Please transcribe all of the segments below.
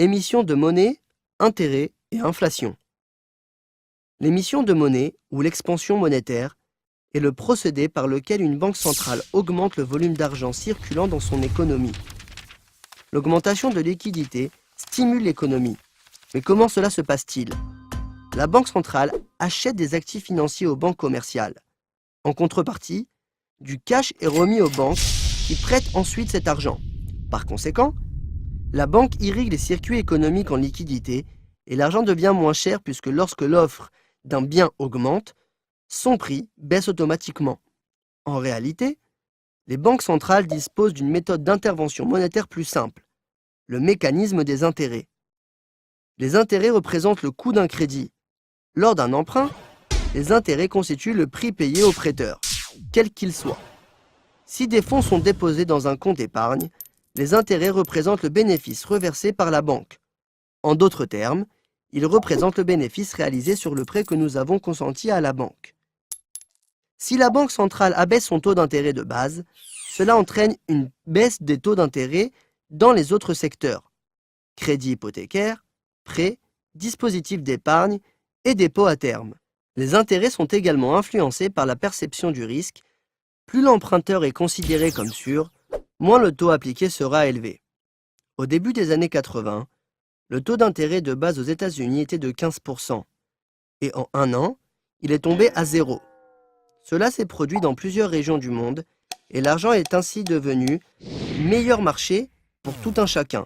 Émission de monnaie, intérêt et inflation. L'émission de monnaie, ou l'expansion monétaire, est le procédé par lequel une banque centrale augmente le volume d'argent circulant dans son économie. L'augmentation de liquidité stimule l'économie. Mais comment cela se passe-t-il? La banque centrale achète des actifs financiers aux banques commerciales. En contrepartie, du cash est remis aux banques qui prêtent ensuite cet argent. Par conséquent, la banque irrigue les circuits économiques en liquidité et l'argent devient moins cher puisque lorsque l'offre d'un bien augmente, son prix baisse automatiquement. En réalité, les banques centrales disposent d'une méthode d'intervention monétaire plus simple, le mécanisme des intérêts. Les intérêts représentent le coût d'un crédit. Lors d'un emprunt, les intérêts constituent le prix payé au prêteur, quel qu'il soit. Si des fonds sont déposés dans un compte épargne, les intérêts représentent le bénéfice reversé par la banque. En d'autres termes, ils représentent le bénéfice réalisé sur le prêt que nous avons consenti à la banque. Si la banque centrale abaisse son taux d'intérêt de base, cela entraîne une baisse des taux d'intérêt dans les autres secteurs. Crédit hypothécaire, prêts, dispositifs d'épargne et dépôt à terme. Les intérêts sont également influencés par la perception du risque. Plus l'emprunteur est considéré comme sûr, moins le taux appliqué sera élevé. Au début des années 80, le taux d'intérêt de base aux États-Unis était de 15%, et en un an, il est tombé à 0. Cela s'est produit dans plusieurs régions du monde, et l'argent est ainsi devenu meilleur marché pour tout un chacun.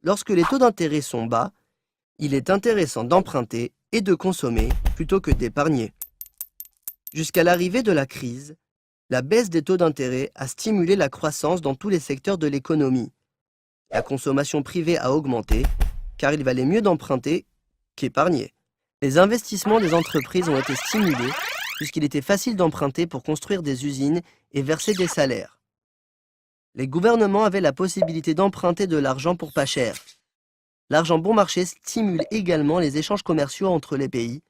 Lorsque les taux d'intérêt sont bas, il est intéressant d'emprunter et de consommer plutôt que d'épargner. Jusqu'à l'arrivée de la crise, la baisse des taux d'intérêt a stimulé la croissance dans tous les secteurs de l'économie. La consommation privée a augmenté, car il valait mieux d'emprunter qu'épargner. Les investissements des entreprises ont été stimulés, puisqu'il était facile d'emprunter pour construire des usines et verser des salaires. Les gouvernements avaient la possibilité d'emprunter de l'argent pour pas cher. L'argent bon marché stimule également les échanges commerciaux entre les pays,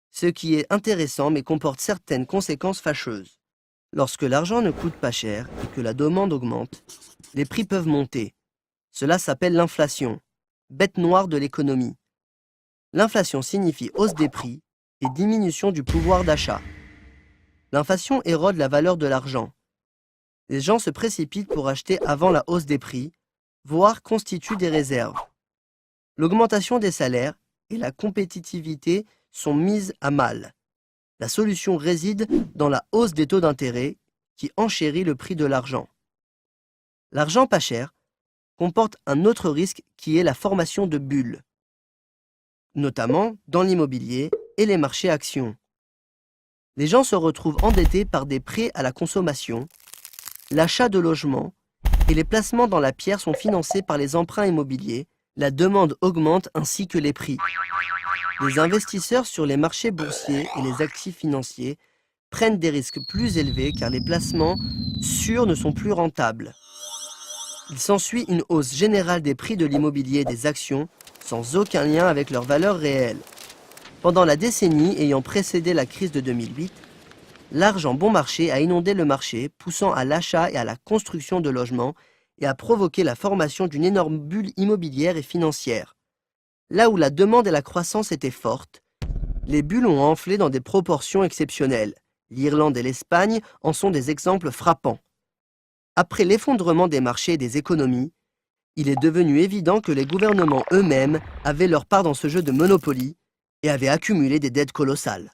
ce qui est intéressant mais comporte certaines conséquences fâcheuses. Lorsque l'argent ne coûte pas cher et que la demande augmente, les prix peuvent monter. Cela s'appelle l'inflation, bête noire de l'économie. L'inflation signifie hausse des prix et diminution du pouvoir d'achat. L'inflation érode la valeur de l'argent. Les gens se précipitent pour acheter avant la hausse des prix, voire constituent des réserves. L'augmentation des salaires et la compétitivité sont mises à mal. La solution réside dans la hausse des taux d'intérêt qui enchérit le prix de l'argent. L'argent pas cher comporte un autre risque qui est la formation de bulles, notamment dans l'immobilier et les marchés actions. Les gens se retrouvent endettés par des prêts à la consommation, l'achat de logements et les placements dans la pierre sont financés par les emprunts immobiliers, la demande augmente ainsi que les prix. Les investisseurs sur les marchés boursiers et les actifs financiers prennent des risques plus élevés car les placements sûrs ne sont plus rentables. Il s'ensuit une hausse générale des prix de l'immobilier et des actions sans aucun lien avec leur valeur réelle. Pendant la décennie ayant précédé la crise de 2008, l'argent bon marché a inondé le marché, poussant à l'achat et à la construction de logements et a provoqué la formation d'une énorme bulle immobilière et financière. Là où la demande et la croissance étaient fortes, les bulles ont enflé dans des proportions exceptionnelles. L'Irlande et l'Espagne en sont des exemples frappants. Après l'effondrement des marchés et des économies, il est devenu évident que les gouvernements eux-mêmes avaient leur part dans ce jeu de Monopoly et avaient accumulé des dettes colossales.